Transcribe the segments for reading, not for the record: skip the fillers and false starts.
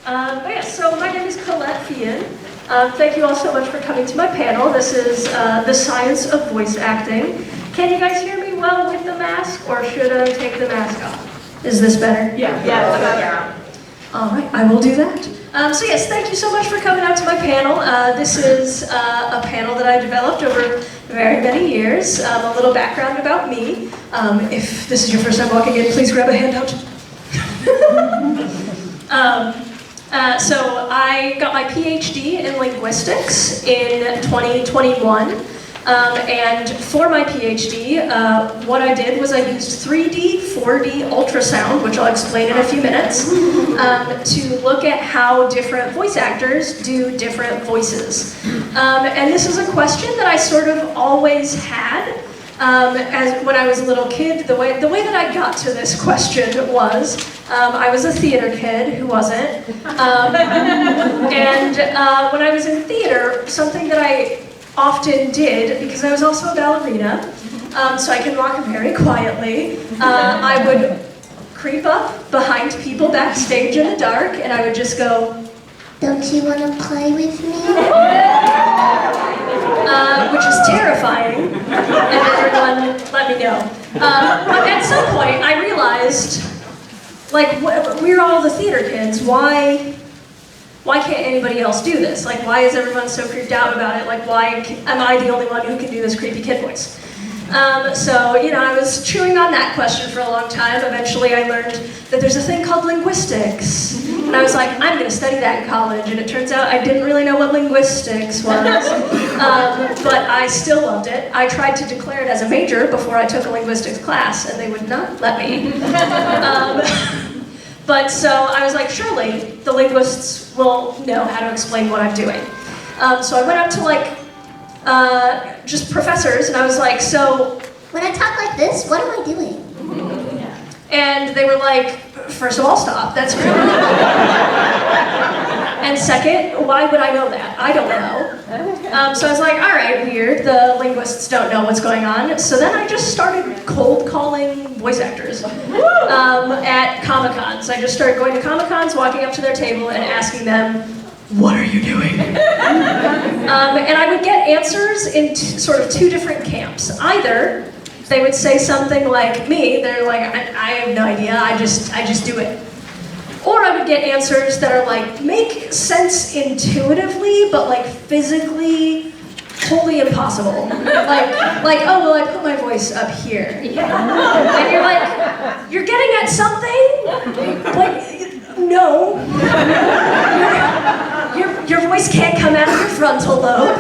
So my name is Colette Feehan. Thank you all so much for coming to my panel. This is the science of voice acting. Can you guys hear me well with the mask, or should I take the mask off? Is this better? Yeah. All right, I will do that. So yes, thank you so much for coming out to my panel. This is a panel that I developed over very many years. A little background about me. If this is your first time walking in, please grab a handout. So I got my PhD in linguistics in 2021. And for my PhD, what I did was I used 3D, 4D ultrasound, which I'll explain in a few minutes, to look at how different voice actors do different voices. And this is a question that I sort of always had. As when I was a little kid, the way that I got to this question was, I was a theater kid who wasn't. And when I was in theater, something that I often did, because I was also a ballerina, so I can walk very quietly, I would creep up behind people backstage in the dark, and I would just go, "Don't you want to play with me?" Which is terrifying, and everyone let me know. But at some point, I realized, like, we're all the theater kids, why can't anybody else do this? Like, why is everyone so freaked out about it? Like, why am I the only one who can do this creepy kid voice? So, you know, I was chewing on that question for a long time. Eventually I learned that there's a thing called linguistics. And I was like, I'm going to study that in college. And it turns out I didn't really know what linguistics was. But I still loved it. I tried to declare it as a major before I took a linguistics class, and they would not let me. But so I was like, surely the linguists will know how to explain what I'm doing. So I went up to just professors, and I was like, so When I talk like this, what am I doing? and they were like, first of all, stop, that's rude. And second, why would I know that? I don't know. So I was like, all right, weird, the linguists don't know what's going on. So then I just started cold calling voice actors at Comic-Cons. I just started going to Comic-Cons, walking up to their table and asking them, what are you doing? And I would get answers in sort of two different camps. Either they would say something like me, they're like, I have no idea, I just do it. Or I would get answers that are like, make sense intuitively, but like physically totally impossible. Like, oh, well, I put my voice up here. And you're like, you're getting at something? Like, no. Your voice can't come out of your frontal lobe.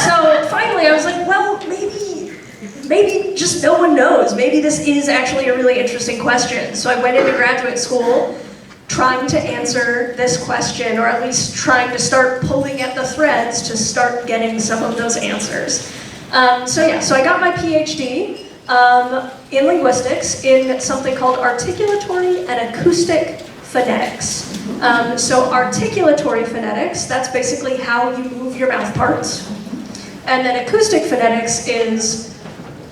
So finally I was like, well, maybe just no one knows. Maybe this is actually a really interesting question. So I went into graduate school trying to answer this question, or at least trying to start pulling at the threads to start getting some of those answers. So I got my PhD in linguistics in something called articulatory and acoustic phonetics. So articulatory phonetics, that's basically how you move your mouth parts. And then acoustic phonetics is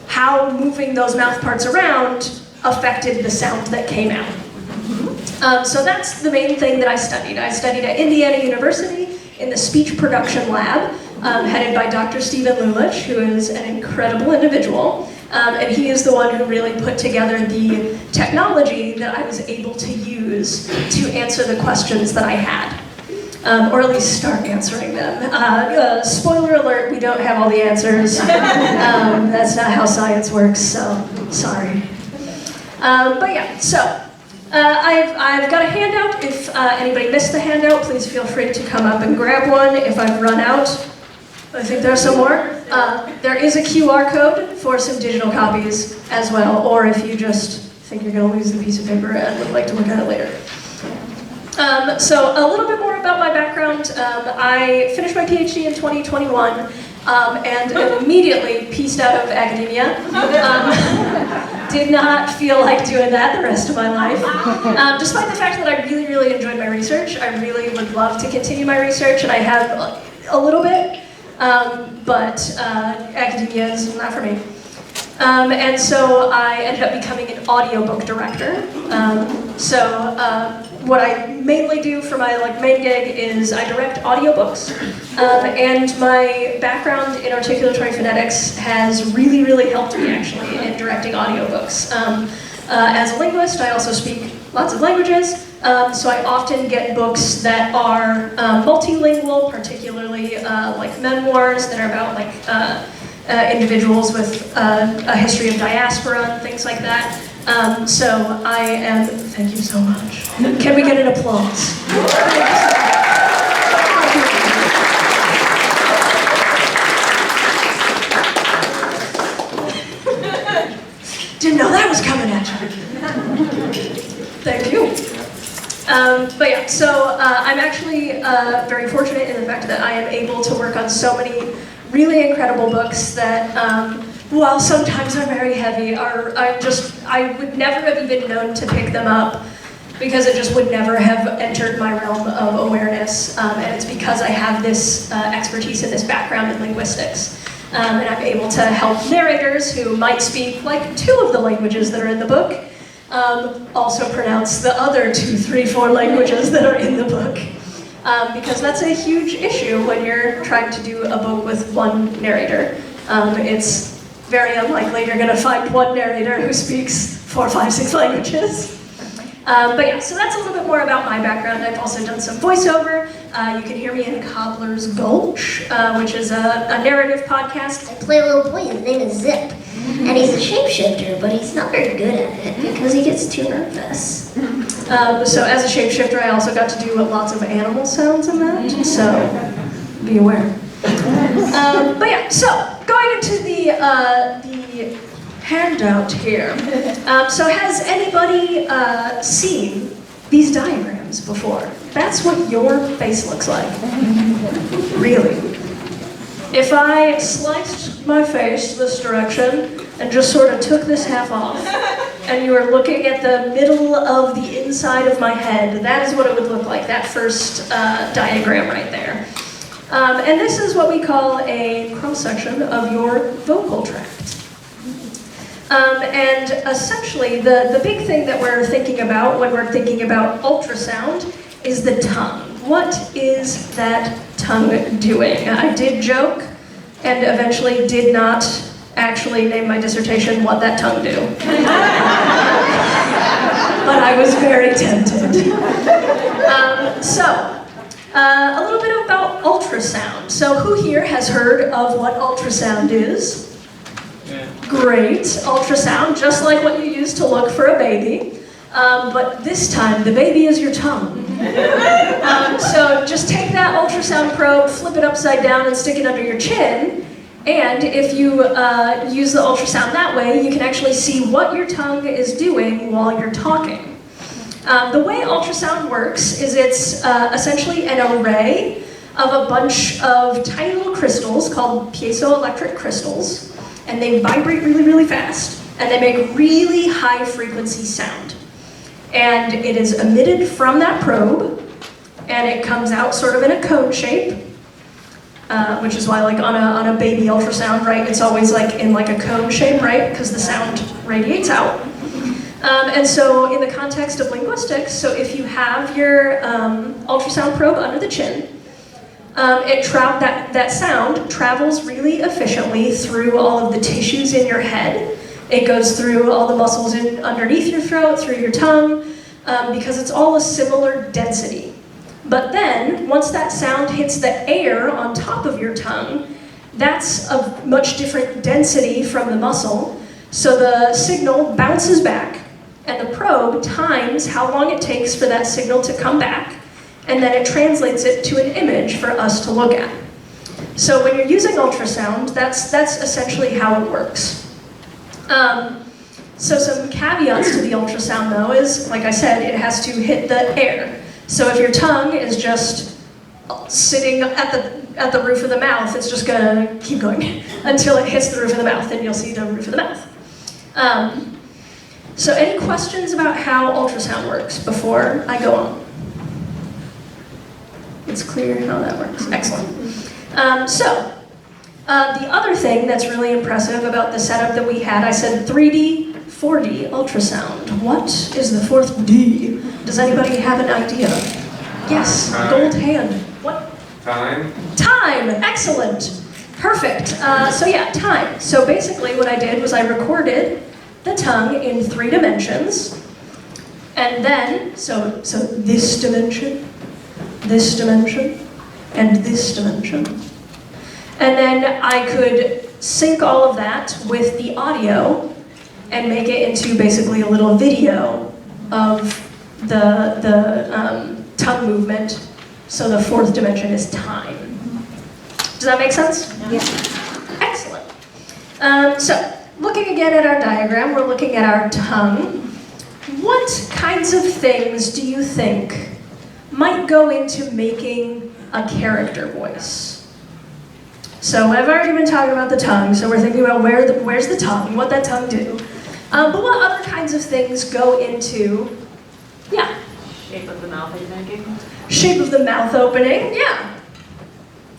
how moving those mouth parts around affected the sound that came out. So that's the main thing that I studied. I studied at Indiana University in the speech production lab, headed by Dr. Stephen Lulich, who is an incredible individual. And he is the one who really put together the technology that I was able to use to answer the questions that I had. Or at least start answering them. Spoiler alert, we don't have all the answers. That's not how science works, so sorry. But yeah, so I've got a handout. If anybody missed the handout, please feel free to come up and grab one. If I've run out, I think there's some more. There is a QR code for some digital copies as well, or if you just think you're going to lose the piece of paper and would like to look at it later. So a little bit more about my background. I finished my PhD in 2021 and immediately pieced out of academia. Did not feel like doing that the rest of my life. Despite the fact that I really, really enjoyed my research, I really would love to continue my research, and I have a little bit, but academia is not for me. And so I ended up becoming an audiobook director. what I mainly do for my main gig is I direct audiobooks, and my background in articulatory phonetics has really, really helped me actually in directing audiobooks. As a linguist, I also speak lots of languages, so I often get books that are multilingual, particularly like memoirs that are about individuals with a history of diaspora and things like that. So I am, thank you so much. Can we get an applause? Didn't know that was coming at you. Thank you. But yeah, so I'm actually very fortunate in the fact that I am able to work on so many really incredible books that, while sometimes are very heavy, I would never have even known to pick them up because it just would never have entered my realm of awareness. And it's because I have this expertise and this background in linguistics. And I'm able to help narrators who might speak 2 of the languages that are in the book, also pronounce the other 2, 3, 4 languages that are in the book. Because that's a huge issue when you're trying to do a book with one narrator. It's very unlikely you're going to find one narrator who speaks 4, 5, 6 languages. But yeah, so that's a little bit more about my background. I've also done some voiceover. You can hear me in Cobbler's Gulch, which is a narrative podcast. I play a little boy, his name is Zip. And he's a shapeshifter, but he's not very good at it because he gets too nervous. So as a shapeshifter, I also got to do lots of animal sounds in that, so be aware. But yeah, so going into the handout here. So has anybody seen these diagrams before? That's what your face looks like. Really. If I sliced my face this direction and just sort of took this half off, and you were looking at the middle of the inside of my head, that is what it would look like, that first diagram right there. And this is what we call a cross-section of your vocal tract. And essentially, the big thing that we're thinking about when we're thinking about ultrasound is the tongue. What is that tongue doing? I did joke, and eventually did not actually name my dissertation What That Tongue Do. But I was very tempted. A little bit about ultrasound. So who here has heard of what ultrasound is? Yeah. Great. Ultrasound, just like what you use to look for a baby. But this time, the baby is your tongue. So just take that ultrasound probe, flip it upside down, and stick it under your chin. And if you use the ultrasound that way, you can actually see what your tongue is doing while you're talking. The way ultrasound works is it's essentially an array of a bunch of tiny little crystals called piezoelectric crystals. And they vibrate really, really fast. And they make really high frequency sound. And it is emitted from that probe, and it comes out sort of in a cone shape, which is why on a baby ultrasound, right, it's always in a cone shape, right, because the sound radiates out. And so in the context of linguistics, so if you have your ultrasound probe under the chin, that sound travels really efficiently through all of the tissues in your head. It goes through all the muscles underneath your throat, through your tongue, because it's all a similar density. But then, once that sound hits the air on top of your tongue, that's a much different density from the muscle, so the signal bounces back, and the probe times how long it takes for that signal to come back, and then it translates it to an image for us to look at. So when you're using ultrasound, that's essentially how it works. So some caveats to the ultrasound though is, like I said, it has to hit the air. So if your tongue is just sitting at the roof of the mouth, it's just gonna keep going until it hits the roof of the mouth, and you'll see the roof of the mouth. So any questions about how ultrasound works before I go on? It's clear how that works. Excellent. The other thing that's really impressive about the setup that we had, I said 3D, 4D ultrasound. What is the fourth D? Does anybody have an idea? Yes, gold hand. What? Time. Time, excellent. Perfect. So yeah, time. So basically what I did was I recorded the tongue in 3 dimensions. And then, so this dimension, and this dimension. And then I could sync all of that with the audio and make it into basically a little video of the tongue movement. So the 4th dimension is time. Does that make sense? Yeah. Excellent. So, looking again at our diagram, we're looking at our tongue. What kinds of things do you think might go into making a character voice? So I've already been talking about the tongue, so we're thinking about where's the tongue, what that tongue do. But what other kinds of things go into, yeah? Shape of the mouth opening. Shape of the mouth opening, yeah.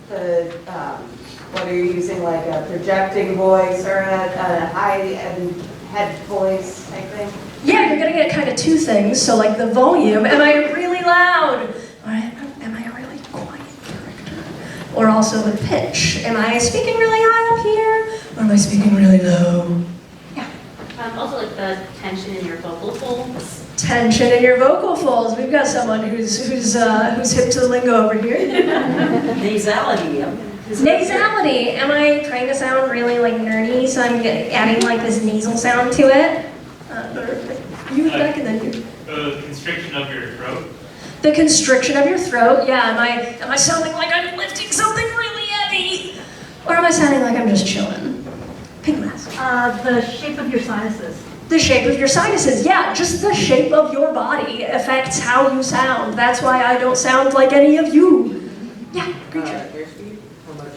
Whether you're using like a projecting voice or a high and head voice type thing. Yeah, you're gonna get kind of 2 things. So like the volume, am I really loud? Or am I a really quiet character? Or also the pitch. Am I speaking really high up here? Or am I speaking really low? Yeah. Also like the tension in your vocal folds. Tension in your vocal folds. We've got someone who's hip to the lingo over here. Nasality. Nasality. Am I trying to sound really like nerdy, so I'm adding like this nasal sound to it? You back and then you. The constriction of your throat. The constriction of your throat. Yeah. Am I sounding like I'm lifting something really heavy, or am I sounding like I'm just chilling? Pig mask. The shape of your sinuses. The shape of your sinuses. Yeah, just the shape of your body affects how you sound. That's why I don't sound like any of you. Yeah, creature. Airspeed? How much?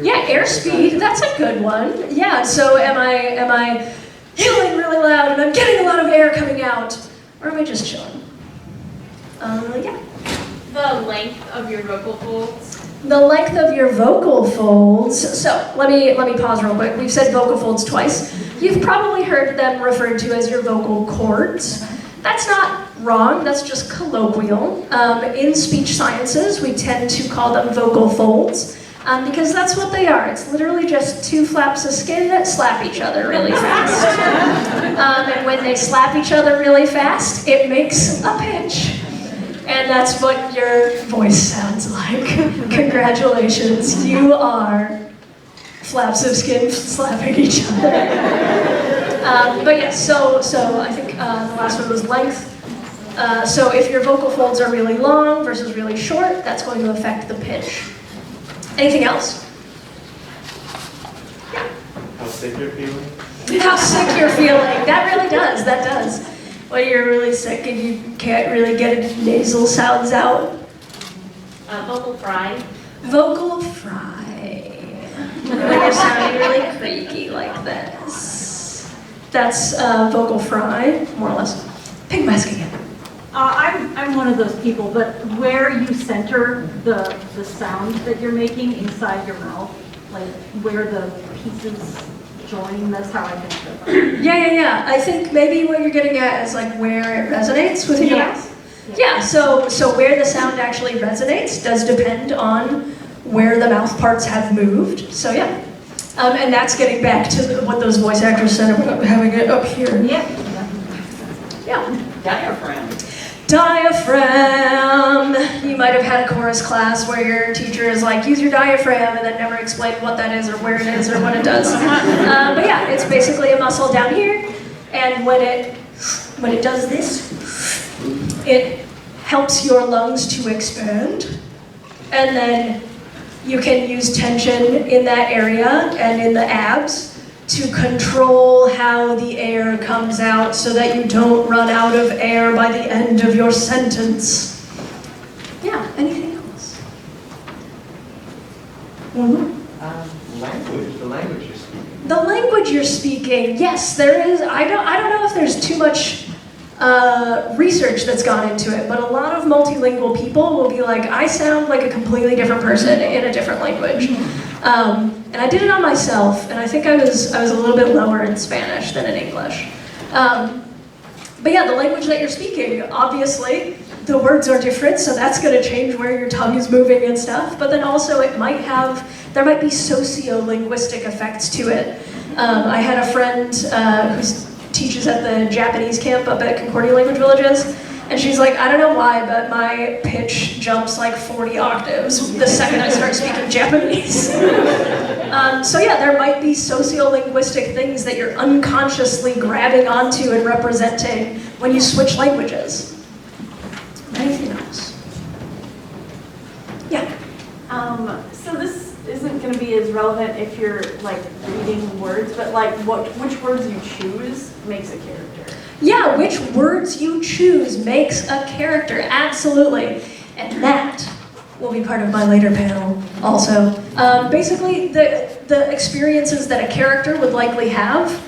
Yeah, airspeed. That's a good one. Yeah. So am I yelling really loud and I'm getting a lot of air coming out, or am I just chilling? Yeah. The length of your vocal folds. The length of your vocal folds. So let me pause real quick. We've said vocal folds twice. You've probably heard them referred to as your vocal cords. That's not wrong. That's just colloquial. In speech sciences, we tend to call them vocal folds because that's what they are. It's literally just 2 flaps of skin that slap each other really fast. And when they slap each other really fast, it makes a pitch. And that's what your voice sounds like. Congratulations, you are flaps of skin slapping each other. But yes, so I think the last one was length. So if your vocal folds are really long versus really short, that's going to affect the pitch. Anything else? How sick you're feeling? How sick you're feeling. That really does, that does. When you're really sick and you can't really get nasal sounds out. Vocal fry. Vocal fry. When you're sounding really creaky like this. That's vocal fry, more or less. Pig mask again. I'm one of those people, but where you center the sound that you're making inside your mouth, like where the pieces join, that's how I think of it. Yeah. I think maybe what you're getting at is like where it resonates with your mouth. Yeah, so where the sound actually resonates does depend on where the mouth parts have moved. So yeah. And that's getting back to what those voice actors said about having it up here. Yeah. Diaphragm. Diaphragm. You might have had a chorus class where your teacher is like, use your diaphragm, and then never explained what that is or where it is or what it does. But yeah, it's basically a muscle down here, and when it does this, it helps your lungs to expand, and then you can use tension in that area and in the abs to control how the air comes out so that you don't run out of air by the end of your sentence. Yeah, anything else? Language, the language you're speaking. The language you're speaking, yes, there is. I don't know if there's too much research that's gone into it, but a lot of multilingual people will be like, I sound like a completely different person in a different language. And I did it on myself, and I think I was a little bit lower in Spanish than in English. But yeah, the language that you're speaking, obviously, the words are different, so that's going to change where your tongue is moving and stuff. But then also there might be socio-linguistic effects to it. I had a friend who teaches at the Japanese camp up at Concordia Language Villages, and she's like, I don't know why, but my pitch jumps like 40 octaves the second I start speaking Japanese. So yeah, there might be socio-linguistic things that you're unconsciously grabbing onto and representing when you switch languages. Anything else? Yeah. So this isn't going to be as relevant if you're like reading words, but like which words you choose makes a character. Yeah, which words you choose makes a character, absolutely. And that will be part of my later panel also. Basically, the experiences that a character would likely have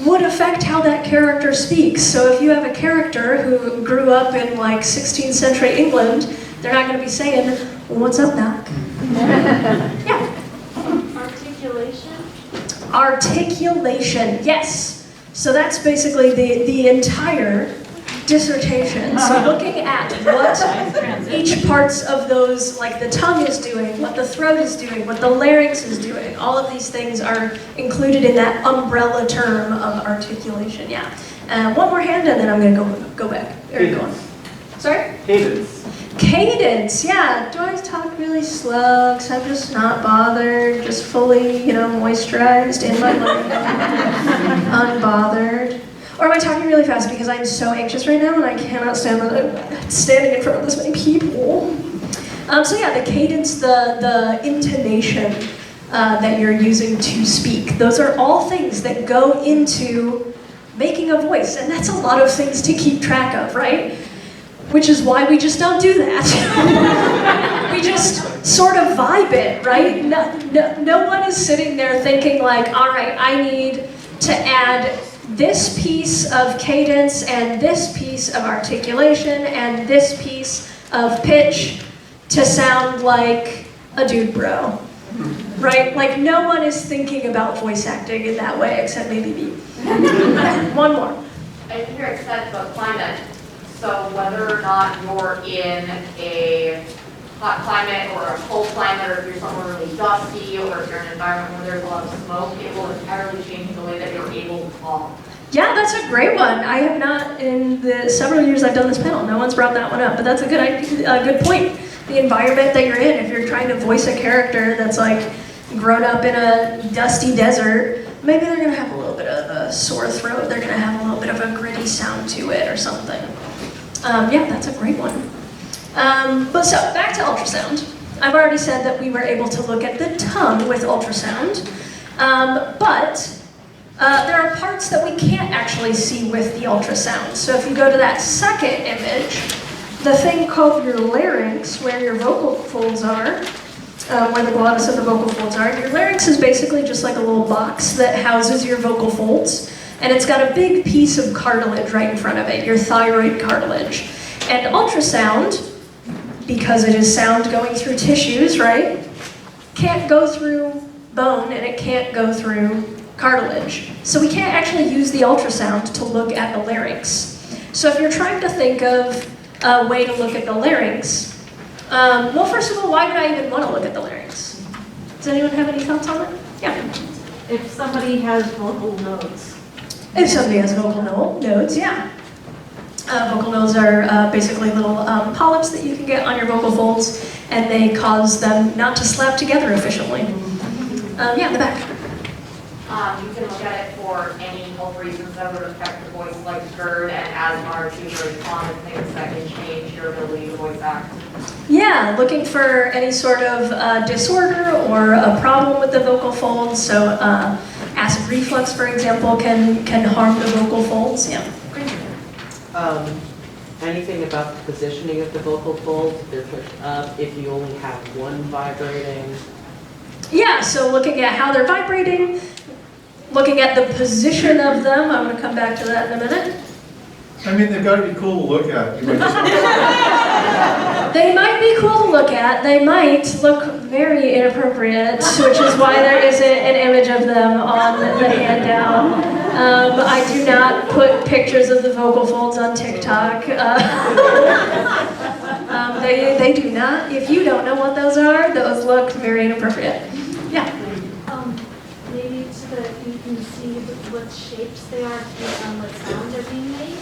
would affect how that character speaks. So if you have a character who grew up in like 16th century England, they're not going to be saying, well, what's up, Doc? Yeah. Articulation? Articulation, yes. So that's basically the entire dissertation. So looking at what each parts of those, like the tongue is doing, what the throat is doing, what the larynx is doing, all of these things are included in that umbrella term of articulation, yeah. One more hand and then I'm gonna go back. There you go. Sorry? Cadence. Cadence, yeah. Do I talk really slow? Because I'm just not bothered, just fully, moisturized in my mind, unbothered. Or am I talking really fast because I'm so anxious right now and I cannot stand standing in front of this many people? So yeah, the cadence, the intonation that you're using to speak, those are all things that go into making a voice, and that's a lot of things to keep track of, right? Which is why we just don't do that. We just sort of vibe it, right? No one is sitting there thinking like, all right, I need to add this piece of cadence and this piece of articulation and this piece of pitch to sound like a dude bro, right? Like no one is thinking about voice acting in that way except maybe me. One more. I think you're excited about climate. So whether or not you're in a hot climate or a cold climate, or if you're somewhere really dusty, or if you're in an environment where there's a lot of smoke, it will entirely change the way that you're able to talk. Yeah, that's a great one. I have not, in the several years I've done this panel, no one's brought that one up, but that's a good point. The environment that you're in, if you're trying to voice a character that's like grown up in a dusty desert, maybe they're gonna have a little bit of a sore throat, they're gonna have a little bit of a gritty sound to it or something. Yeah, that's a great one. But so, back to ultrasound. I've already said that we were able to look at the tongue with ultrasound, but there are parts that we can't actually see with the ultrasound. So if you go to that second image, the thing called your larynx, where your vocal folds are, where the glottis and the vocal folds are, your larynx is basically just like a little box that houses your vocal folds. And it's got a big piece of cartilage right in front of it, your thyroid cartilage. And ultrasound, because it is sound going through tissues, right, can't go through bone and it can't go through cartilage. So we can't actually use the ultrasound to look at the larynx. So if you're trying to think of a way to look at the larynx, well, first of all, why would I even want to look at the larynx? Does anyone have any thoughts on that? Yeah. If somebody has vocal nodes. If somebody has vocal nodes, yeah. Vocal nodes are basically little polyps that you can get on your vocal folds, and they cause them not to slap together efficiently. Yeah, in the back. You can look at it for any health reasons that would affect the voice, like GERD and asthma are two very common things that can change your ability to voice act. Yeah, looking for any sort of disorder or a problem with the vocal folds. So acid reflux, for example, can harm the vocal folds. Yeah. Anything about the positioning of the vocal folds, if they're pushed up, if you only have one vibrating? Yeah, so looking at how they're vibrating, looking at the position of them. I'm going to come back to that in a minute. I mean, they've got to be cool to look at. You might just They might be cool to look at, they might look very inappropriate, which is why there isn't an image of them on the handout. I do not put pictures of the vocal folds on TikTok. They do not. If you don't know what those are, those look very inappropriate. Yeah. Maybe so that you can see what shapes they are based on what sounds are being made?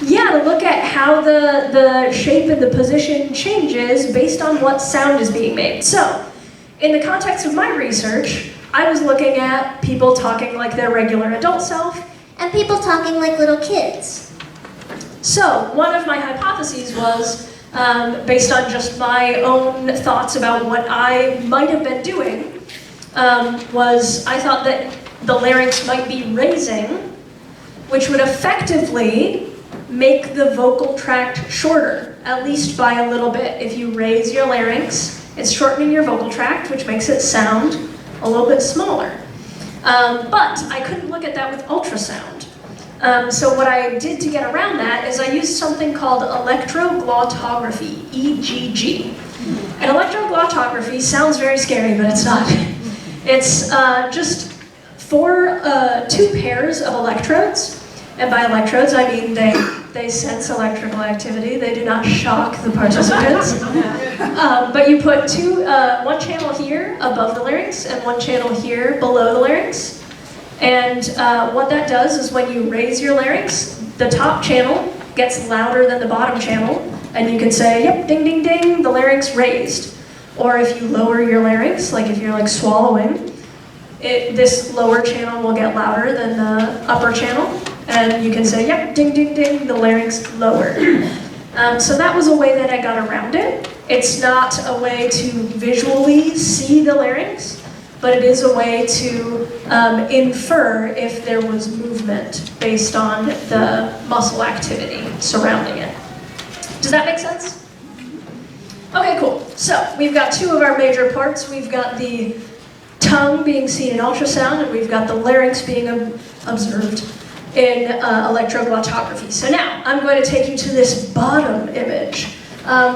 Yeah, to look at how the shape and the position changes based on what sound is being made. So, in the context of my research, I was looking at people talking like their regular adult self, And people talking like little kids. So, one of my hypotheses was, based on just my own thoughts about what I might have been doing, was I thought that the larynx might be raising, which would effectively make the vocal tract shorter, at least by a little bit. If you raise your larynx, it's shortening your vocal tract, which makes it sound a little bit smaller. But I couldn't look at that with ultrasound. So what I did to get around that is I used something called electroglottography, EGG. And electroglottography sounds very scary, but it's not. It's just two pairs of electrodes. And by electrodes, I mean they sense electrical activity. They do not shock the participants. But you put one channel here above the larynx and one channel here below the larynx. And what that does is when you raise your larynx, the top channel gets louder than the bottom channel. And you can say, yep, ding, ding, ding, the larynx raised. Or if you lower your larynx, like if you're like swallowing, this lower channel will get louder than the upper channel. And you can say, yep, ding, ding, ding, the larynx lowered. So that was a way that I got around it. It's not a way to visually see the larynx, but it is a way to infer if there was movement based on the muscle activity surrounding it. Does that make sense? Okay, cool. So we've got two of our major parts. We've got the tongue being seen in ultrasound, and we've got the larynx being observed in electroglottography. So now, I'm going to take you to this bottom image,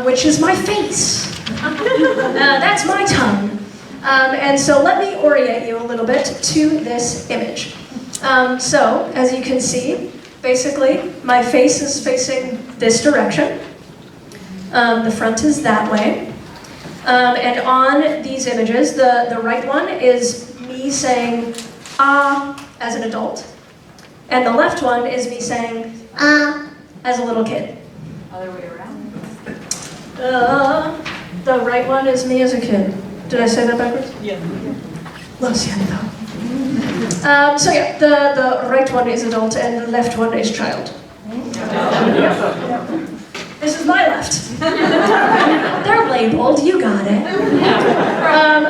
which is my face. That's my tongue. And so let me orient you a little bit to this image. So, as you can see, basically, my face is facing this direction. The front is that way. And on these images, the right one is me saying, ah, as an adult. And the left one is me saying, as a little kid. Other way around? The right one is me as a kid. Did I say that backwards? Yeah. Lo siento. So yeah, the right one is adult and the left one is child. This is my left. They're labeled, you got it.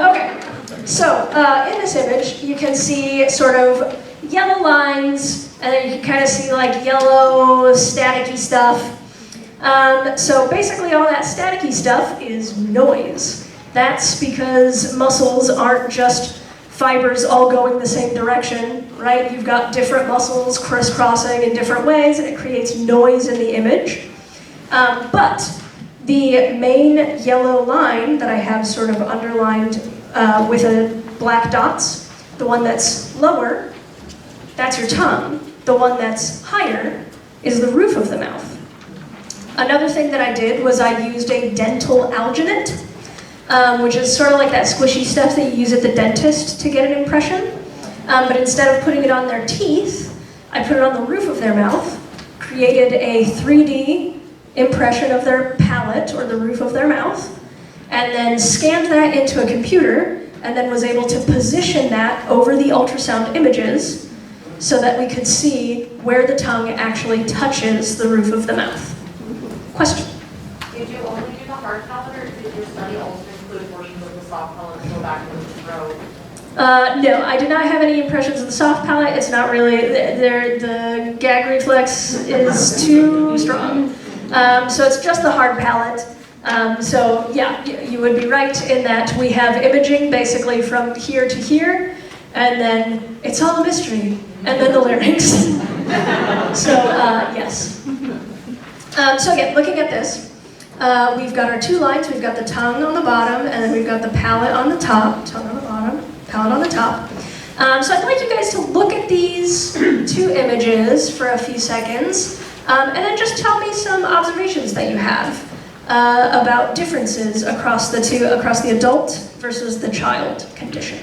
Okay, so in this image, you can see sort of yellow lines, and then you can kind of see like yellow staticky stuff. So basically all that staticky stuff is noise. That's because muscles aren't just fibers all going the same direction, right? You've got different muscles crisscrossing in different ways, and it creates noise in the image. But the main yellow line that I have sort of underlined with black dots, the one that's lower, that's your tongue. The one that's higher is the roof of the mouth. Another thing that I did was I used a dental alginate, which is sort of like that squishy stuff that you use at the dentist to get an impression. But instead of putting it on their teeth, I put it on the roof of their mouth, created a 3D impression of their palate or the roof of their mouth, and then scanned that into a computer, and then was able to position that over the ultrasound images so that we could see where the tongue actually touches the roof of the mouth. Question? Did you only do the hard palate, or did your study also include portions of the soft palate to go back into the throat? No, I did not have any impressions of the soft palate. It's not really, the gag reflex is too strong. So it's just the hard palate. So yeah, you would be right in that we have imaging basically from here to here, and then it's all a mystery, and then the larynx. So yes. So again, looking at this, we've got our two lines. We've got the tongue on the bottom, and then we've got the palate on the top. Tongue on the bottom, palate on the top. So I'd like you guys to look at these two images for a few seconds, and then just tell me some observations that you have about differences across the adult versus the child condition.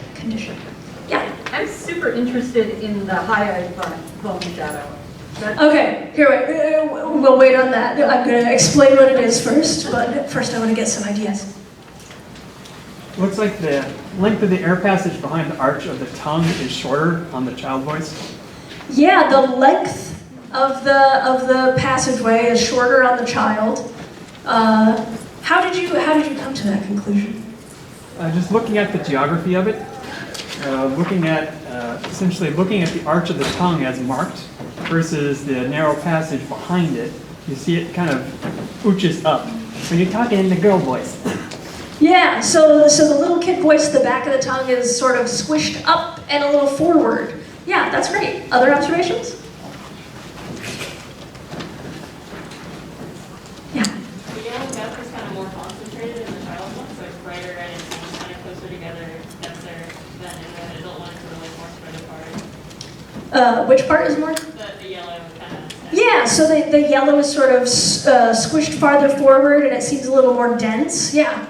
Yeah. I'm super interested in the high-eyed bone shadow. Okay, here, we'll wait on that. I'm going to explain what it is first, but first I want to get some ideas. Looks like the length of the air passage behind the arch of the tongue is shorter on the child voice. Yeah, the length of the passageway is shorter on the child. How did you come to that conclusion? Just looking at the geography of it, essentially looking at the arch of the tongue as marked versus the narrow passage behind it, you see it kind of ooches up. So you're talking in the girl voice. Yeah, so the little kid voice, the back of the tongue is sort of squished up and a little forward. Yeah, that's great. Other observations? Yeah. The yellow depth is kind of more concentrated in the child one, so it's brighter red and seems kind of closer together, denser than in the adult one, it's really more spread apart. Which part is more? The yellow kind of. Yeah, so the yellow is sort of squished farther forward and it seems a little more dense. Yeah.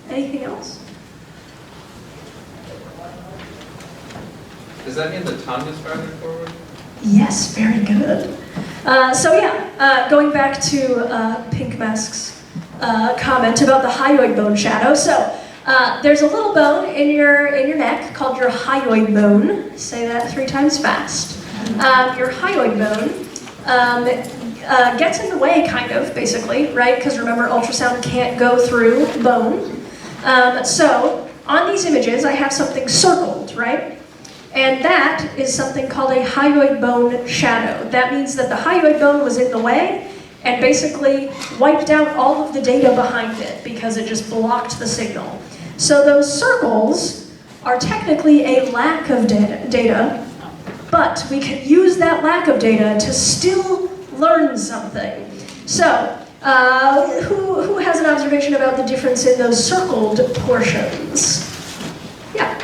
Anything else? Does that mean the tongue is farther forward? Yes, very good. Going back to Pink Mask's comment about the hyoid bone shadow. So there's a little bone in your neck called your hyoid bone. Say that 3 times fast. Your hyoid bone gets in the way, kind of, basically, right? Because remember, ultrasound can't go through bone. So on these images, I have something circled, right? And that is something called a hyoid bone shadow. That means that the hyoid bone was in the way and basically wiped out all of the data behind it because it just blocked the signal. So those circles are technically a lack of data, but we can use that lack of data to still learn something. So, who has an observation about the difference in those circled portions? Yeah.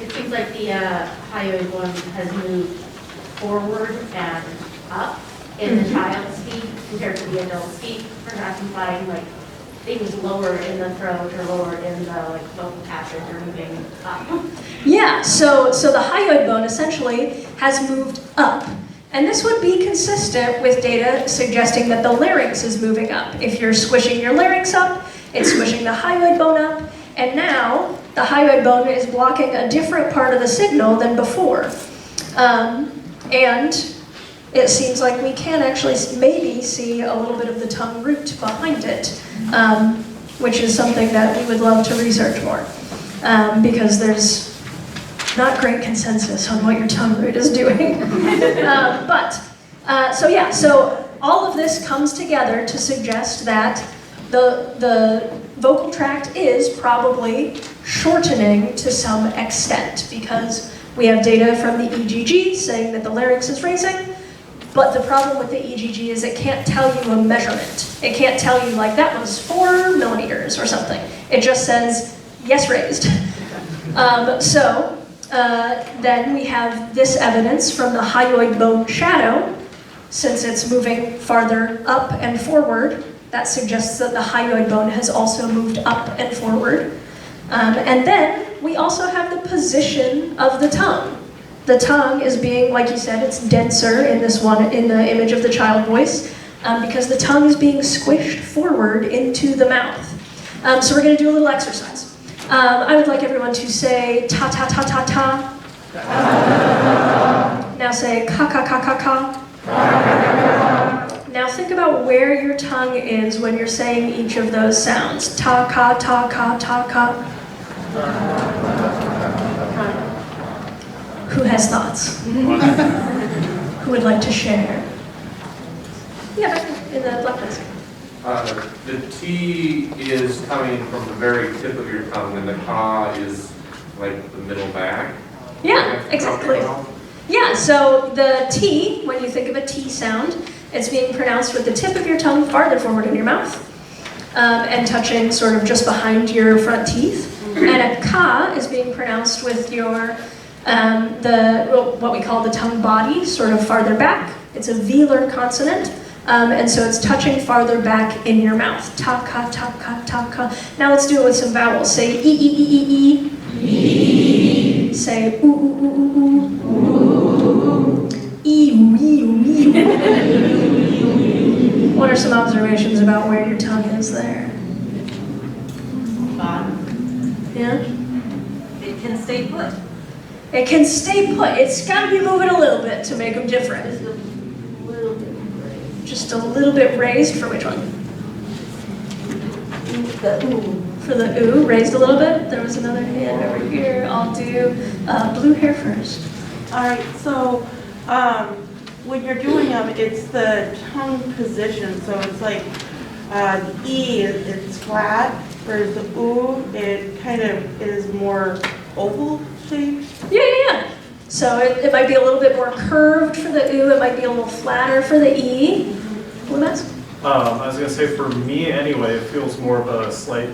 It seems like the hyoid one has moved forward and up in the child's feet compared to the adult's feet, perhaps implying like things lower in the throat or lower in the vocal passage are moving up. Yeah, so the hyoid bone essentially has moved up. And this would be consistent with data suggesting that the larynx is moving up. If you're squishing your larynx up, it's squishing the hyoid bone up, and now the hyoid bone is blocking a different part of the signal than before. And it seems like we can actually maybe see a little bit of the tongue root behind it, which is something that we would love to research more, because there's not great consensus on what your tongue root is doing. So all of this comes together to suggest that the vocal tract is probably shortening to some extent because we have data from the EGG saying that the larynx is raising, but the problem with the EGG is it can't tell you a measurement. It can't tell you like that was 4 millimeters or something. It just says, yes, raised. Then we have this evidence from the hyoid bone shadow. Since it's moving farther up and forward, that suggests that the hyoid bone has also moved up and forward. And then we also have the position of the tongue. The tongue is being, like you said, it's denser in this one, in the image of the child voice, because the tongue is being squished forward into the mouth. So we're going to do a little exercise. I would like everyone to say ta ta ta ta ta. Now say ka ka ka ka ka. Now think about where your tongue is when you're saying each of those sounds. Ta ka ta ka ta ka. Who has thoughts? Who would like to share? Yeah, back in the left desk. The T is coming from the very tip of your tongue, and the ka is like the middle back. Yeah, exactly. Yeah, so the T, when you think of a T sound, it's being pronounced with the tip of your tongue farther forward in your mouth. and touching sort of just behind your front teeth. And a ka is being pronounced with your, what we call the tongue body, sort of farther back. It's a velar consonant, and so it's touching farther back in your mouth. Ta ka, ta ka, ta ka. Now let's do it with some vowels. Say e, e, e, e, e. Say oo, oo, oo, oo, oo. E, oo, e, oo, e, oo. What are some observations about where your tongue is there? Yeah? It can stay put. It can stay put. It's got to be moving a little bit to make them different. Just a little bit raised for which one? The ooh. For the ooh, raised a little bit. There was another hand over here. I'll do blue hair first. All right, so when you're doing them, it's the tongue position. So it's like the E, it's flat, whereas the oo, it kind of is more oval shaped. Yeah. So it might be a little bit more curved for the ooh. It might be a little flatter for the E. What else? I was going to say, for me anyway, it feels more of a slight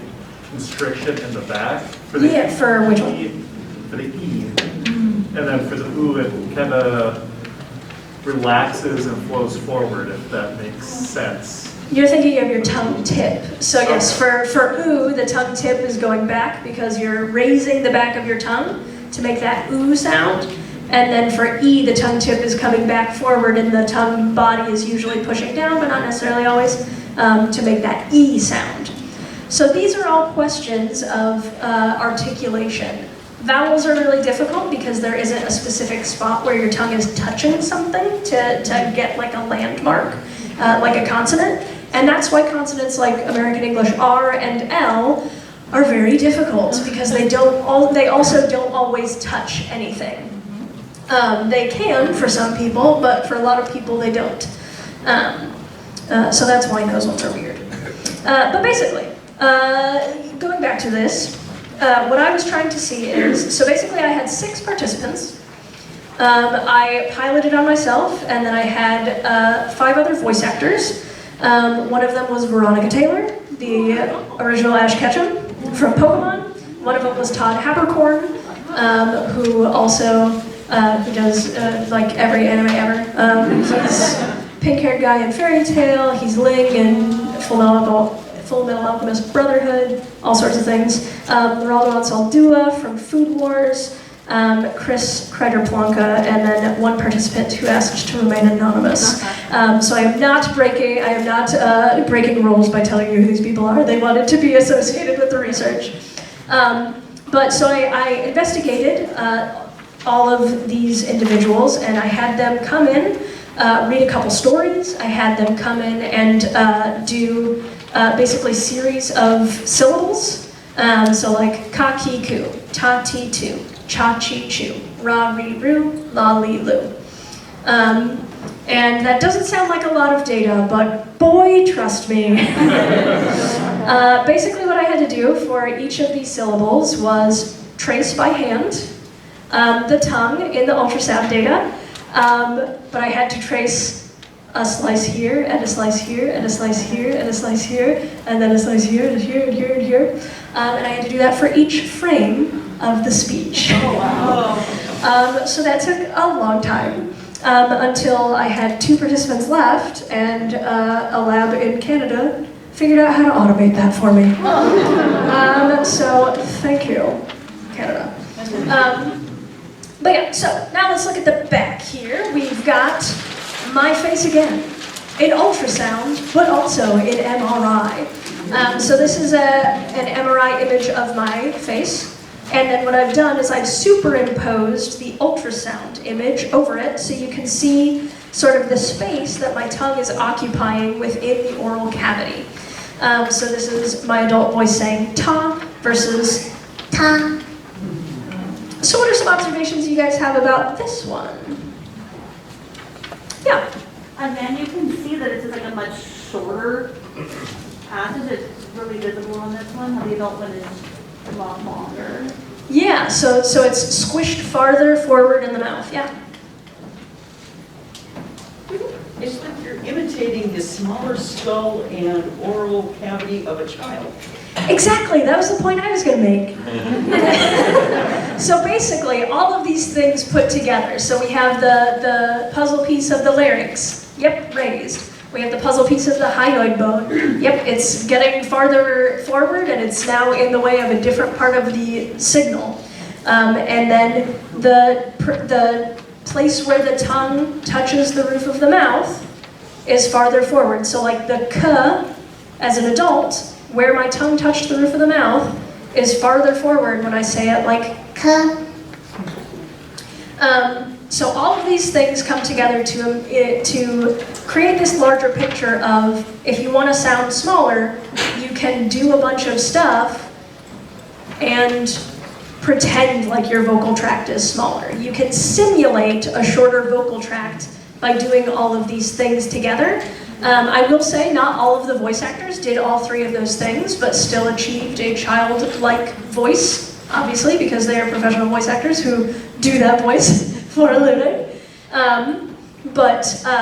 constriction in the back. For the Yeah, for which one? For the E. And then for the ooh, it kind of relaxes and flows forward, if that makes sense. You're thinking of your tongue tip. So yes, for ooh, the tongue tip is going back because you're raising the back of your tongue to make that ooh sound. And then for E, the tongue tip is coming back forward and the tongue body is usually pushing down, but not necessarily always, to make that E sound. So these are all questions of articulation. Vowels are really difficult because there isn't a specific spot where your tongue is touching something to get like a landmark, like a consonant. And that's why consonants like American English R and L are very difficult because they also don't always touch anything. They can for some people, but for a lot of people they don't. So that's why those ones are weird. But basically, going back to this, what I was trying to see is, so basically I had 6 participants. I piloted on myself, and then I had 5 other voice actors. One of them was Veronica Taylor, the original Ash Ketchum from Pokemon. One of them was Todd Haberkorn, who also who does like every anime ever. He's pink-haired guy in Fairy Tail. He's Ling in Full Metal Alchemist Brotherhood, all sorts of things. Geraldo Ansaldúa from Food Wars, Chris Kreider-Planka, and then one participant who asked to remain anonymous. So I am not breaking rules by telling you who these people are. They wanted to be associated with the research. But so I investigated all of these individuals, and I had them come in, read a couple stories. I had them come in and do basically series of syllables. So like ka-ki-ku, ta-ti-tu, cha-chi-chu, ra-ri-ru, la-li-lu. And that doesn't sound like a lot of data, but boy, trust me. Basically what I had to do for each of these syllables was trace by hand the tongue in the ultrasound data, but I had to trace a slice here, and a slice here, and a slice here, and a slice here, and then a slice here, and here, and here, and here. And I had to do that for each frame of the speech. Oh, wow. So that took a long time, until I had 2 participants left, and a lab in Canada figured out how to automate that for me. So thank you, Canada. But yeah, so now let's look at the back here. We've got my face again, in ultrasound, but also in MRI. So this is an MRI image of my face, and then what I've done is I've superimposed the ultrasound image over it so you can see sort of the space that my tongue is occupying within the oral cavity. So this is my adult voice saying ta versus ta. So what are some observations you guys have about this one? Yeah. And then you can see that it's like a much shorter passage. It's really visible on this one. The adult one is a lot longer. Yeah, so it's squished farther forward in the mouth, yeah. It's like your imitating the smaller skull and oral cavity of a child. Exactly, that was the point I was going to make. So basically, all of these things put together. So we have the puzzle piece of the larynx. Yep, raised. We have the puzzle piece of the hyoid bone. Yep, it's getting farther forward and it's now in the way of a different part of the signal. And then the place where the tongue touches the roof of the mouth is farther forward. So like the k, as an adult, where my tongue touched the roof of the mouth is farther forward when I say it like k. So all of these things come together to create this larger picture of, if you want to sound smaller, you can do a bunch of stuff and pretend like your vocal tract is smaller. You can simulate a shorter vocal tract by doing all of these things together. I will say not all of the voice actors did all three of those things, but still achieved a childlike voice, obviously, because they are professional voice actors who do that voice for a living.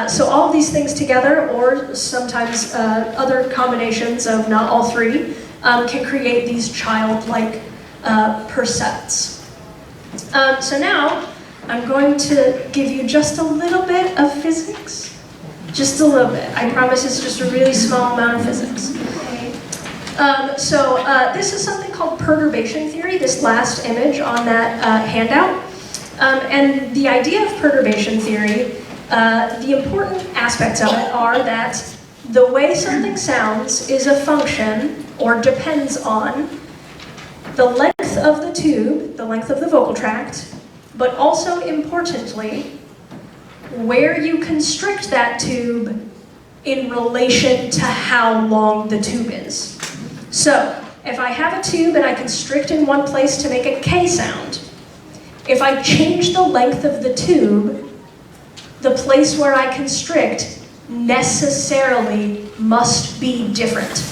So all of these things together, or sometimes other combinations of not all three, can create these childlike percepts. So now, I'm going to give you just a little bit of physics. Just a little bit. I promise it's just a really small amount of physics. This is something called perturbation theory, this last image on that handout. And the idea of perturbation theory, the important aspects of it are that the way something sounds is a function, or depends on, the length of the tube, the length of the vocal tract, but also importantly, where you constrict that tube in relation to how long the tube is. So, if I have a tube and I constrict in one place to make a K sound, if I change the length of the tube, the place where I constrict necessarily must be different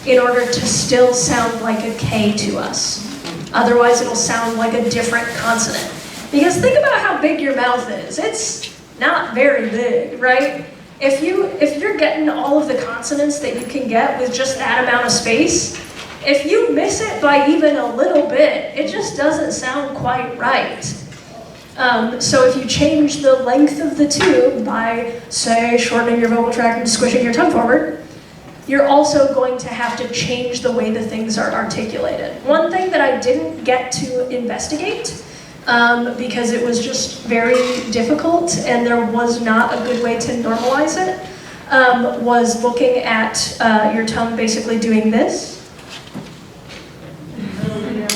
in order to still sound like a K to us. Otherwise, it'll sound like a different consonant. Because think about how big your mouth is. It's not very big, right? If you're getting all of the consonants that you can get with just that amount of space, if you miss it by even a little bit, it just doesn't sound quite right. So if you change the length of the tube by, say, shortening your vocal tract and squishing your tongue forward, you're also going to have to change the way the things are articulated. One thing that I didn't get to investigate, because it was just very difficult and there was not a good way to normalize it, was looking at your tongue basically doing this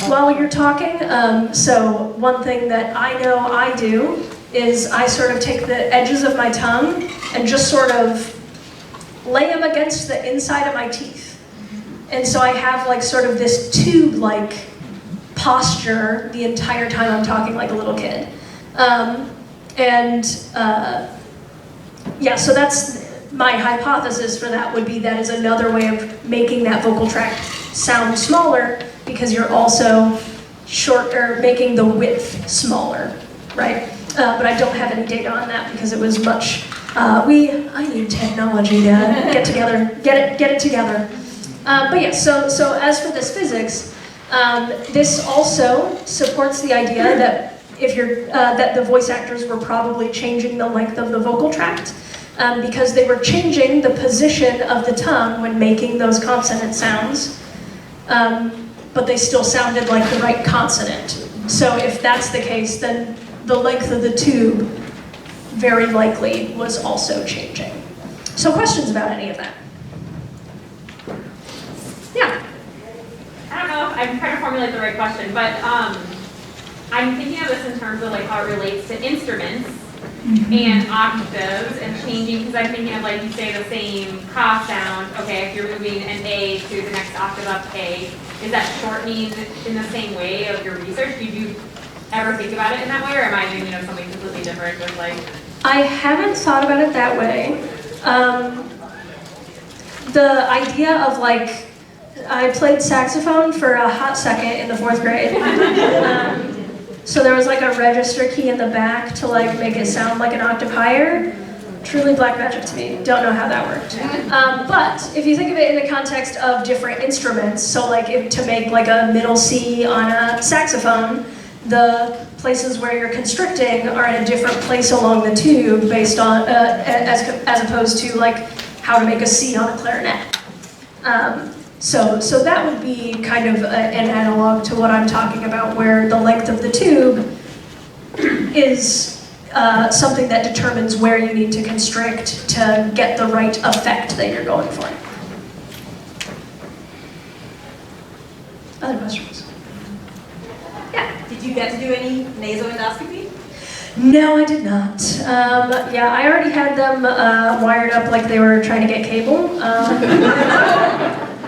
while you're talking. So one thing that I know I do is I sort of take the edges of my tongue and just sort of lay them against the inside of my teeth. And so I have like sort of this tube-like posture the entire time I'm talking like a little kid. So that's my hypothesis for that, would be that is another way of making that vocal tract sound smaller, because you're also making the width smaller, right? But I don't have any data on that because it was much, I need technology to get it together. So as for this physics, this also supports the idea that that the voice actors were probably changing the length of the vocal tract, because they were changing the position of the tongue when making those consonant sounds, but they still sounded like the right consonant. So if that's the case, then the length of the tube very likely was also changing. So questions about any of that? Yeah. I don't know if I'm trying to formulate the right question, but I'm thinking of this in terms of like how it relates to instruments and octaves and changing, because I'm thinking of, like, you say the same ka sound, okay, if you're moving an A to the next octave up A, is that shortening in the same way of your research? Did you ever think about it in that way, or am I thinking of something completely different with like? I haven't thought about it that way. The idea of like, I played saxophone for a hot second in the 4th grade. So there was like a register key in the back to like make it sound like an octave higher. Truly black magic to me. Don't know how that worked. But if you think of it in the context of different instruments, so like to make like a middle C on a saxophone, the places where you're constricting are in a different place along the tube based on, as opposed to like how to make a C on a clarinet. So that would be kind of an analog to what I'm talking about, where the length of the tube is something that determines where you need to constrict to get the right effect that you're going for. Other questions? Did you get to do any nasoendoscopy? No, I did not. Yeah, I already had them wired up like they were trying to get cable.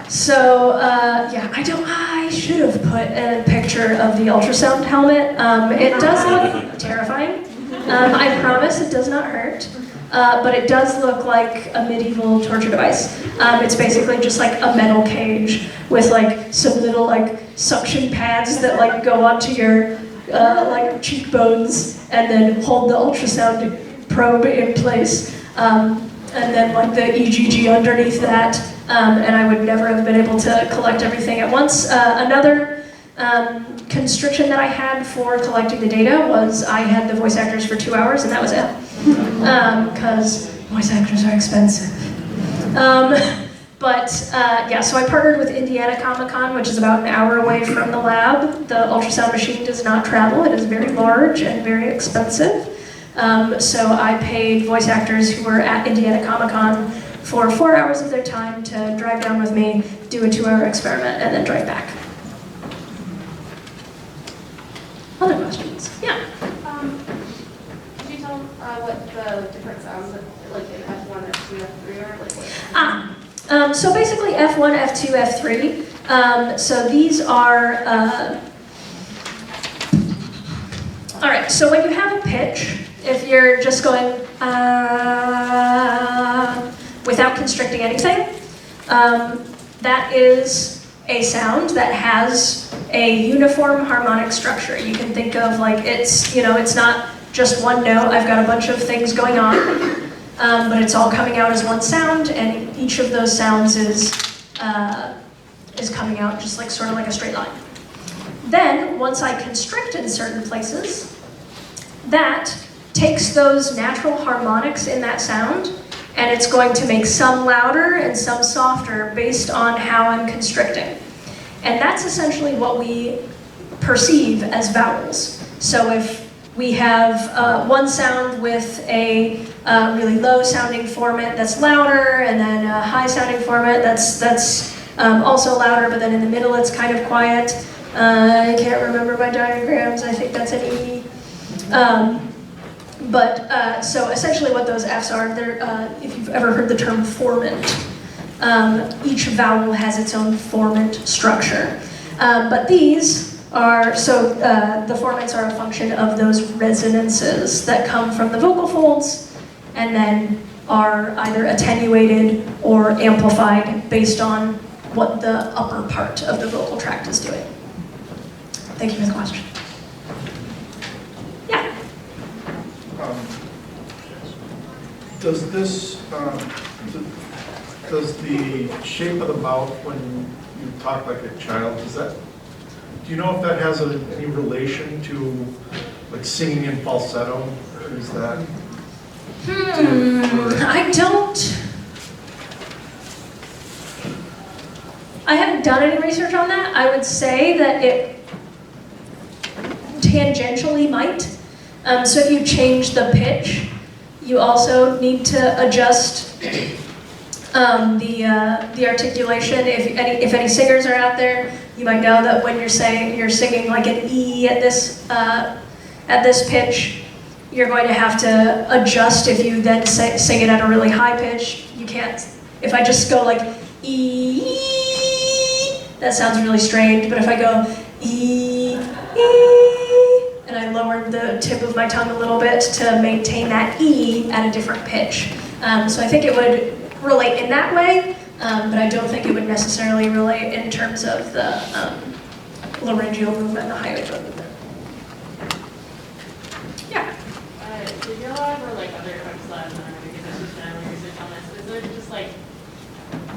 So I should have put a picture of the ultrasound helmet. It does look terrifying. I promise it does not hurt. But it does look like a medieval torture device. It's basically just like a metal cage with like some little like suction pads that like go onto your like cheekbones and then hold the ultrasound probe in place. And then like the EGG underneath that. And I would never have been able to collect everything at once. Another constriction that I had for collecting the data was I had the voice actors for 2 hours and that was it. Because voice actors are expensive. So I partnered with Indiana Comic-Con, which is about an hour away from the lab. The ultrasound machine does not travel. It is very large and very expensive. So I paid voice actors who were at Indiana Comic-Con for 4 hours of their time to drive down with me, do a 2-hour experiment, and then drive back. Other questions? Yeah. Could you tell what the different sounds like in F1, F2, F3 are? Like what? So basically F1, F2, F3. So these are, all right, so when you have a pitch, if you're just going without constricting anything, that is a sound that has a uniform harmonic structure. You can think of like it's not just one note. I've got a bunch of things going on. But it's all coming out as one sound, and each of those sounds is coming out just like sort of like a straight line. Then, once I constrict in certain places, that takes those natural harmonics in that sound, and it's going to make some louder and some softer based on how I'm constricting. And that's essentially what we perceive as vowels. So if we have one sound with a really low sounding formant that's louder, and then a high sounding formant that's also louder, but then in the middle it's kind of quiet. I can't remember my diagrams, I think that's an E. So essentially what those Fs are, if you've ever heard the term formant, each vowel has its own formant structure. But these are, the formants are a function of those resonances that come from the vocal folds and then are either attenuated or amplified based on what the upper part of the vocal tract is doing. Thank you for the question. Yeah? Does this, does the shape of the mouth when you talk like a child, do you know if that has any relation to like singing in falsetto, or is that? I haven't done any research on that. I would say that it tangentially might. So if you change the pitch, you also need to adjust the articulation. If any singers are out there, you might know that when you're singing like an E at this pitch, you're going to have to adjust. If you then sing it at a really high pitch, you can't. If I just go like E, that sounds really strange. But if I go E, and I lower the tip of my tongue a little bit to maintain that E at a different pitch. So I think it would relate in that way, but I don't think it would necessarily relate in terms of the laryngeal movement and the hyoid movement. Yeah? Did you ever like other folks that there just like,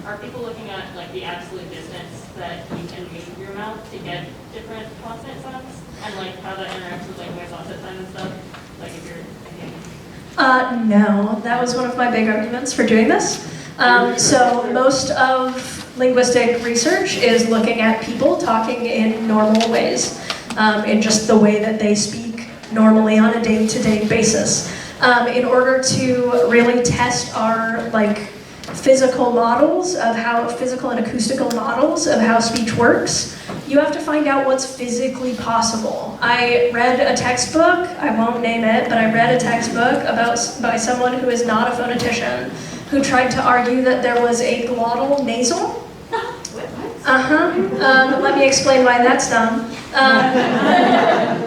are people looking at like the absolute distance that you can move your mouth to get different consonant sounds? And like how that interacts with like voice offset time and stuff? Like if you're thinking. No, that was one of my big arguments for doing this. So most of linguistic research is looking at people talking in normal ways, in just the way that they speak normally on a day-to-day basis. In order to really test our physical models of how, physical and acoustical models of how speech works, you have to find out what's physically possible. I read a textbook, I won't name it, but I read a textbook by someone who is not a phonetician, who tried to argue that there was a glottal nasal. Let me explain why that's dumb.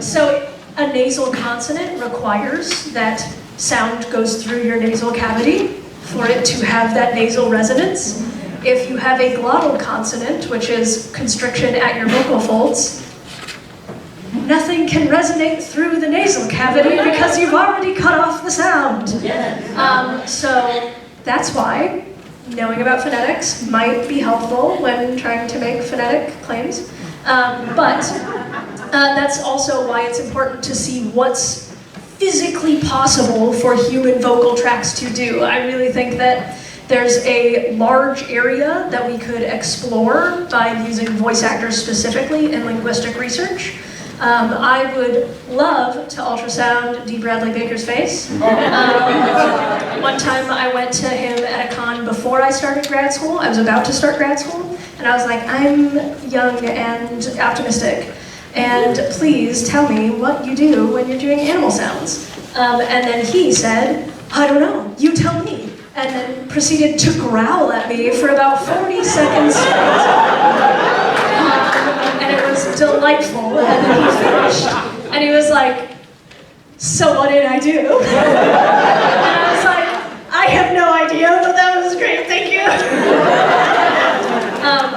So a nasal consonant requires that sound goes through your nasal cavity for it to have that nasal resonance. If you have a glottal consonant, which is constriction at your vocal folds, nothing can resonate through the nasal cavity because you've already cut off the sound. So that's why knowing about phonetics might be helpful when trying to make phonetic claims. But that's also why it's important to see what's physically possible for human vocal tracts to do. I really think that there's a large area that we could explore by using voice actors specifically in linguistic research. I would love to ultrasound D. Bradley Baker's face. One time I went to him at a con before I started grad school. I was about to start grad school, and I was like, I'm young and optimistic, and please tell me what you do when you're doing animal sounds. And then he said, I don't know, you tell me. And then proceeded to growl at me for about 40 seconds straight. And it was delightful. And then he finished, and he was like, so what did I do? And I was like, I have no idea, but that was great, thank you.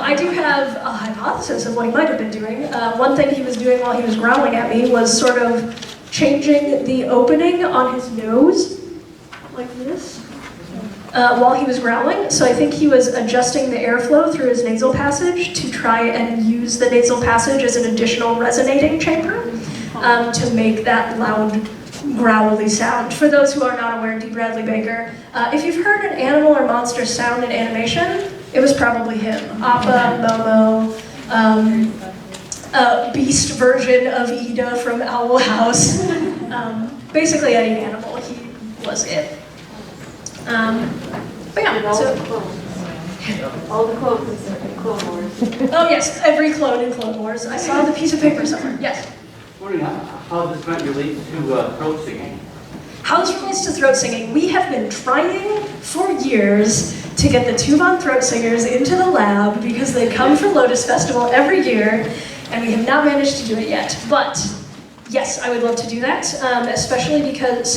I do have a hypothesis of what he might have been doing. One thing he was doing while he was growling at me was sort of changing the opening on his nose, like this, while he was growling. So I think he was adjusting the airflow through his nasal passage to try and use the nasal passage as an additional resonating chamber to make that loud, growly sound. For those who are not aware, D. Bradley Baker, if you've heard an animal or monster sound in animation, it was probably him. Appa, Momo, beast version of Ida from Owl House. Basically any animal, he was it. But yeah, so. All the clones in Clone Wars. Oh yes, every clone in Clone Wars. I saw the piece of paper somewhere, yes. Wondering how this might relate to throat singing. How this relates to throat singing, we have been trying for years to get the Tuvan throat singers into the lab because they come for Lotus Festival every year, and we have not managed to do it yet. But yes, I would love to do that, especially because,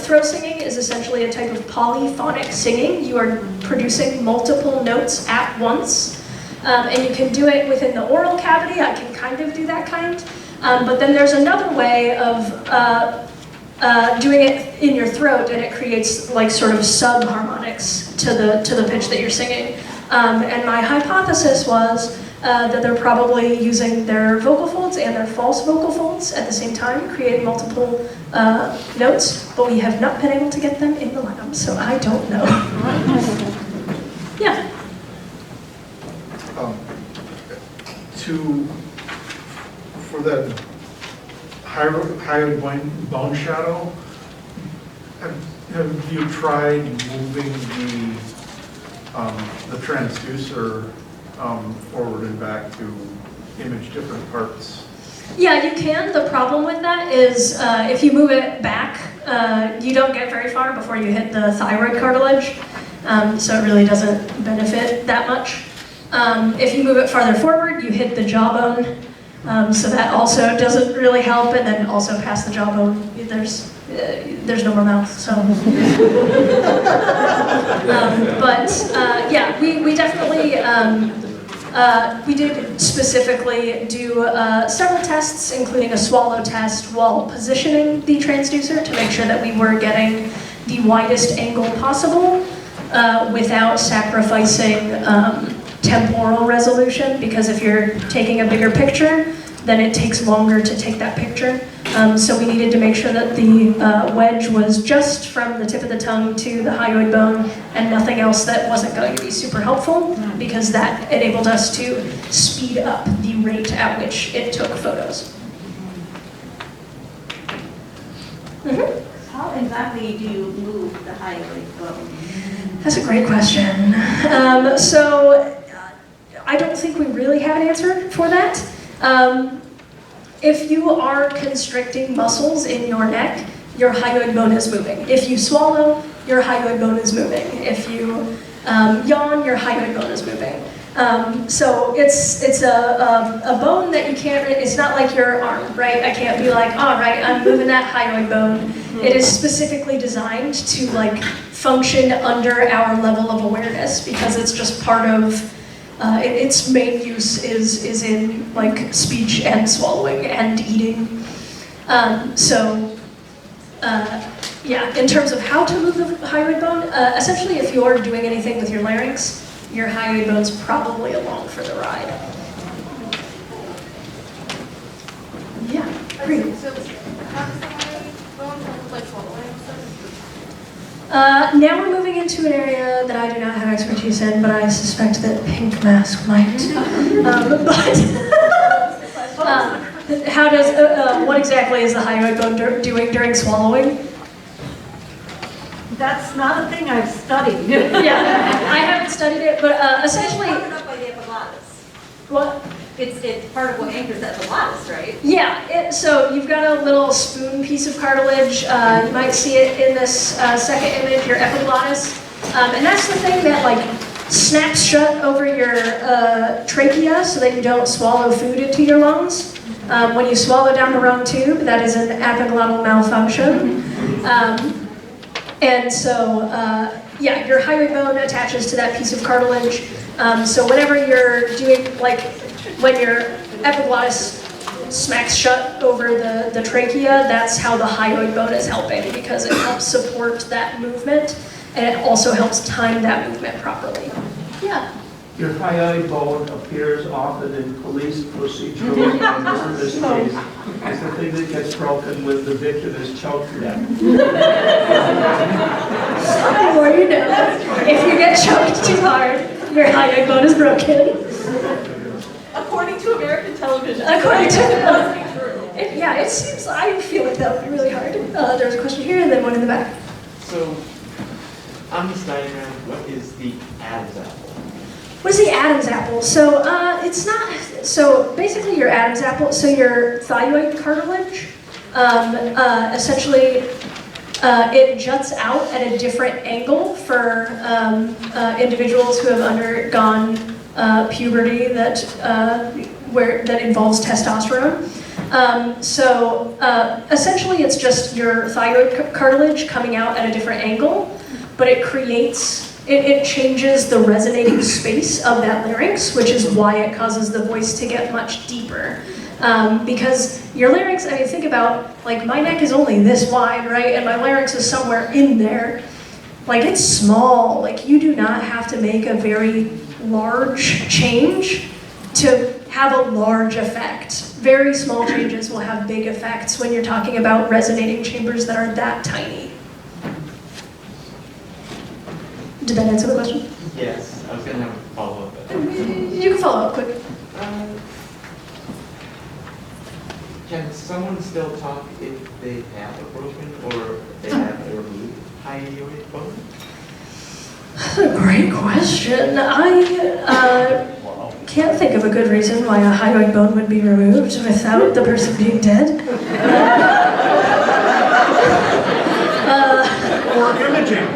throat singing is essentially a type of polyphonic singing. You are producing multiple notes at once, and you can do it within the oral cavity. I can kind of do that kind, but then there's another way of doing it in your throat, and it creates like sort of sub-harmonics to the pitch that you're singing. And my hypothesis was that they're probably using their vocal folds and their false vocal folds at the same time, creating multiple notes, but we have not been able to get them in the lab, so I don't know. Yeah. For that hyoid bone shadow, have you tried moving the transducer forward and back to image different parts? Yeah, you can. The problem with that is if you move it back, you don't get very far before you hit the thyroid cartilage, so it really doesn't benefit that much. If you move it farther forward, you hit the jawbone, so that also doesn't really help, and then also past the jawbone, there's no more mouth, so. Yeah, we definitely, we did specifically do several tests, including a swallow test, while positioning the transducer to make sure that we were getting the widest angle possible. without sacrificing temporal resolution, because if you're taking a bigger picture, then it takes longer to take that picture. So we needed to make sure that the wedge was just from the tip of the tongue to the hyoid bone and nothing else that wasn't going to be super helpful, because that enabled us to speed up the rate at which it took photos. How exactly do you move the hyoid bone? That's a great question. So I don't think we really have an answer for that. If you are constricting muscles in your neck, your hyoid bone is moving. If you swallow, your hyoid bone is moving. If you yawn, your hyoid bone is moving. So it's a bone that you can't, it's not like your arm, right? I can't be like, all right, I'm moving that hyoid bone. It is specifically designed to like function under our level of awareness, because it's just part of, its main use is in like speech and swallowing and eating. Yeah, in terms of how to move the hyoid bone, essentially if you're doing anything with your larynx, your hyoid bone's probably along for the ride. Yeah, agreed. So how does the hyoid bone help like swallowing? Now we're moving into an area that I do not have expertise in, but I suspect that Pink Mask might. How does, what exactly is the hyoid bone doing during swallowing? That's not a thing I've studied. Yeah, I haven't studied it, but essentially... It's covered up by the epiglottis. What? It's part of what anchors the epiglottis, right? Yeah, so you've got a little spoon piece of cartilage. You might see it in this second image, your epiglottis. And that's the thing that like snaps shut over your trachea so that you don't swallow food into your lungs. When you swallow down the wrong tube, that is an epiglottal malfunction. And so, yeah, your hyoid bone attaches to that piece of cartilage. So whenever you're doing, like, when your epiglottis smacks shut over the trachea, that's how the hyoid bone is helping, because it helps support that movement, and it also helps time that movement properly. Yeah. Your hyoid bone appears often in police procedurals, and in this case, it's the thing that gets broken when the victim is choked to death. The more you know. If you get choked too hard, your hyoid bone is broken. According to American television. According to yeah, it seems, I feel like that would be really hard. There's a question here and then one in the back. So, on this diagram, what is the Adam's apple? What is the Adam's apple? So it's not, so basically your Adam's apple, so your thyroid cartilage, essentially it juts out at a different angle for individuals who have undergone puberty that involves testosterone. Essentially it's just your thyroid cartilage coming out at a different angle, but it creates, it changes the resonating space of that larynx, which is why it causes the voice to get much deeper. Because your larynx, I mean, think about, like, my neck is only this wide, right? And my larynx is somewhere in there. Like, it's small. Like, you do not have to make a very large change to have a large effect. Very small changes will have big effects when you're talking about resonating chambers that are that tiny. Did that answer the question? Yes, I was going to have a follow-up. You can follow up quick. Can someone still talk if they have a broken or if they have a removed hyoid bone? That's a great question. I can't think of a good reason why a hyoid bone would be removed without the person being dead. Or imaging.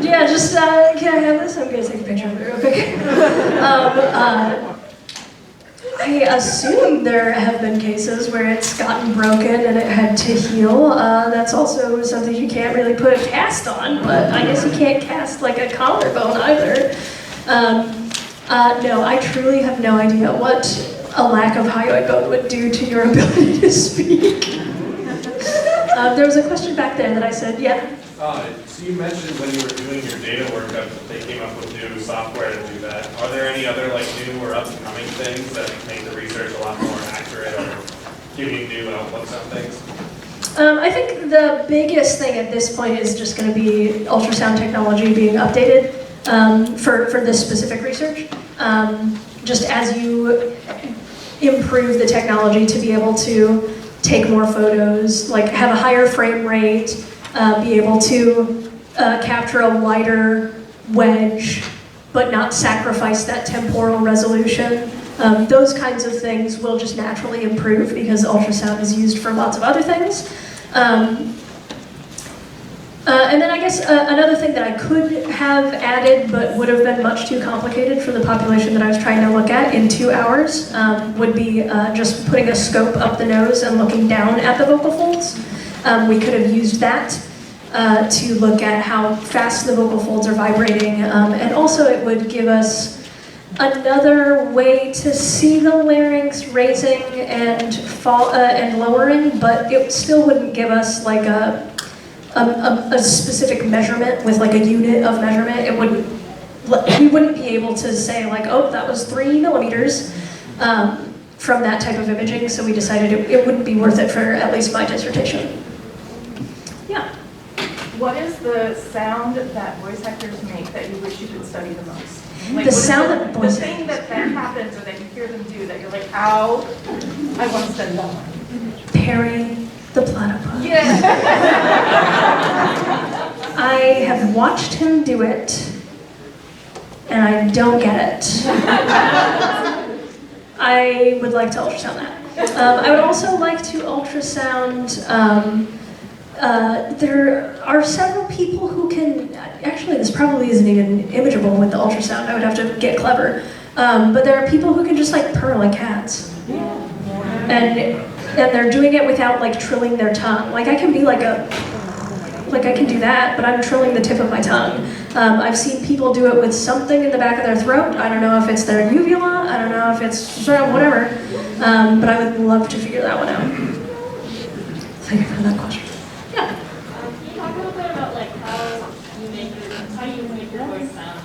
Yeah, just, can I have this? I'm gonna take a picture of it real quick. I assume there have been cases where it's gotten broken and it had to heal. That's also something you can't really put a cast on, but I guess you can't cast like a collarbone either. No, I truly have no idea what a lack of hyoid bone would do to your ability to speak. There was a question back there that I said, yeah. So you mentioned when you were doing your data workup that they came up with new software to do that. Are there any other like new or up-and-coming things that make the research a lot more accurate or give you new outlooks on things? I think the biggest thing at this point is just going to be ultrasound technology being updated for this specific research. Just as you improve the technology to be able to take more photos, like have a higher frame rate, be able to capture a wider wedge, but not sacrifice that temporal resolution. Those kinds of things will just naturally improve because ultrasound is used for lots of other things. And then I guess another thing that I could have added but would have been much too complicated for the population that I was trying to look at in 2 hours would be just putting a scope up the nose and looking down at the vocal folds. We could have used that to look at how fast the vocal folds are vibrating, and also it would give us another way to see the larynx raising and lowering, but it still wouldn't give us like a specific measurement with like a unit of measurement. It wouldn't. We wouldn't be able to say like, oh, that was 3 millimeters from that type of imaging. So we decided it wouldn't be worth it for at least my dissertation. Yeah. What is the sound that voice actors make that you wish you could study the most? Like, The sound that the voice thing that happens or that you hear them do that you're like, ow, I want to study that one. Perry the platypus. Yes. I have watched him do it, and I don't get it. I would like to ultrasound that. I would also like to ultrasound, there are several people who can, actually this probably isn't even imageable with the ultrasound, I would have to get clever, but there are people who can just like purr like cats. And they're doing it without like trilling their tongue. Like I can be like I can do that, but I'm trilling the tip of my tongue. I've seen people do it with something in the back of their throat. I don't know if it's their uvula, I don't know if it's whatever, but I would love to figure that one out. Thank you for that question. Can you talk a little bit about like how you make your voice sound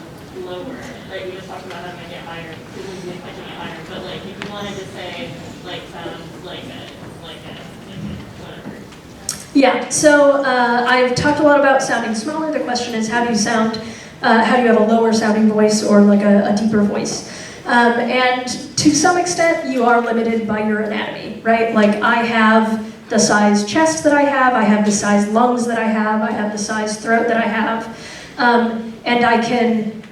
lower? Right, we just talked about how to make it higher, people use making it higher, but like if you wanted to say like sound like a whatever. Yeah, so I've talked a lot about sounding smaller. The question is how do you sound, how do you have a lower sounding voice or like a deeper voice? And to some extent you are limited by your anatomy, right? Like I have the size chest that I have the size lungs that I have the size throat that I have, and I can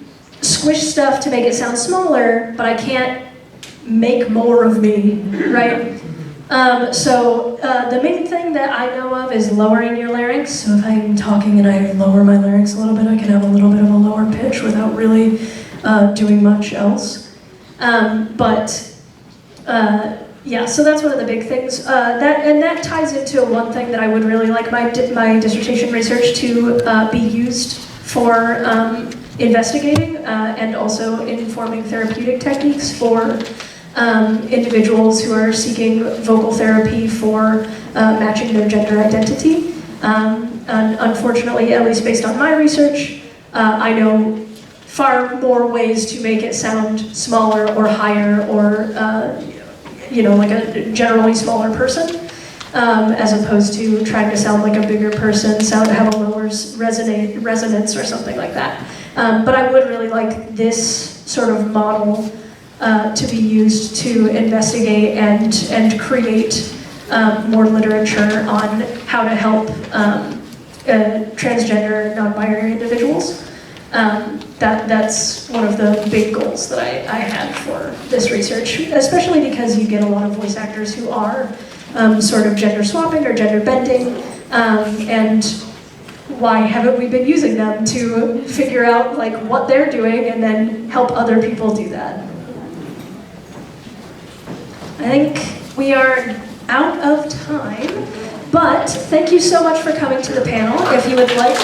squish stuff to make it sound smaller, but I can't make more of me, right? So the main thing that I know of is lowering your larynx. So if I'm talking and I lower my larynx a little bit, I can have a little bit of a lower pitch without really doing much else. Yeah, so that's one of the big things. That ties into one thing that I would really like my dissertation research to be used for investigating and also informing therapeutic techniques for individuals who are seeking vocal therapy for matching their gender identity. And unfortunately, at least based on my research, I know far more ways to make it sound smaller or higher or like a generally smaller person, as opposed to trying to sound like a bigger person, have a lower resonance or something like that. But I would really like this sort of model to be used to investigate and create more literature on how to help transgender, non-binary individuals. That's one of the big goals that I had for this research, especially because you get a lot of voice actors who are sort of gender swapping or gender bending, and why haven't we been using them to figure out like what they're doing and then help other people do that? I think we are out of time, but thank you so much for coming to the panel. If you would like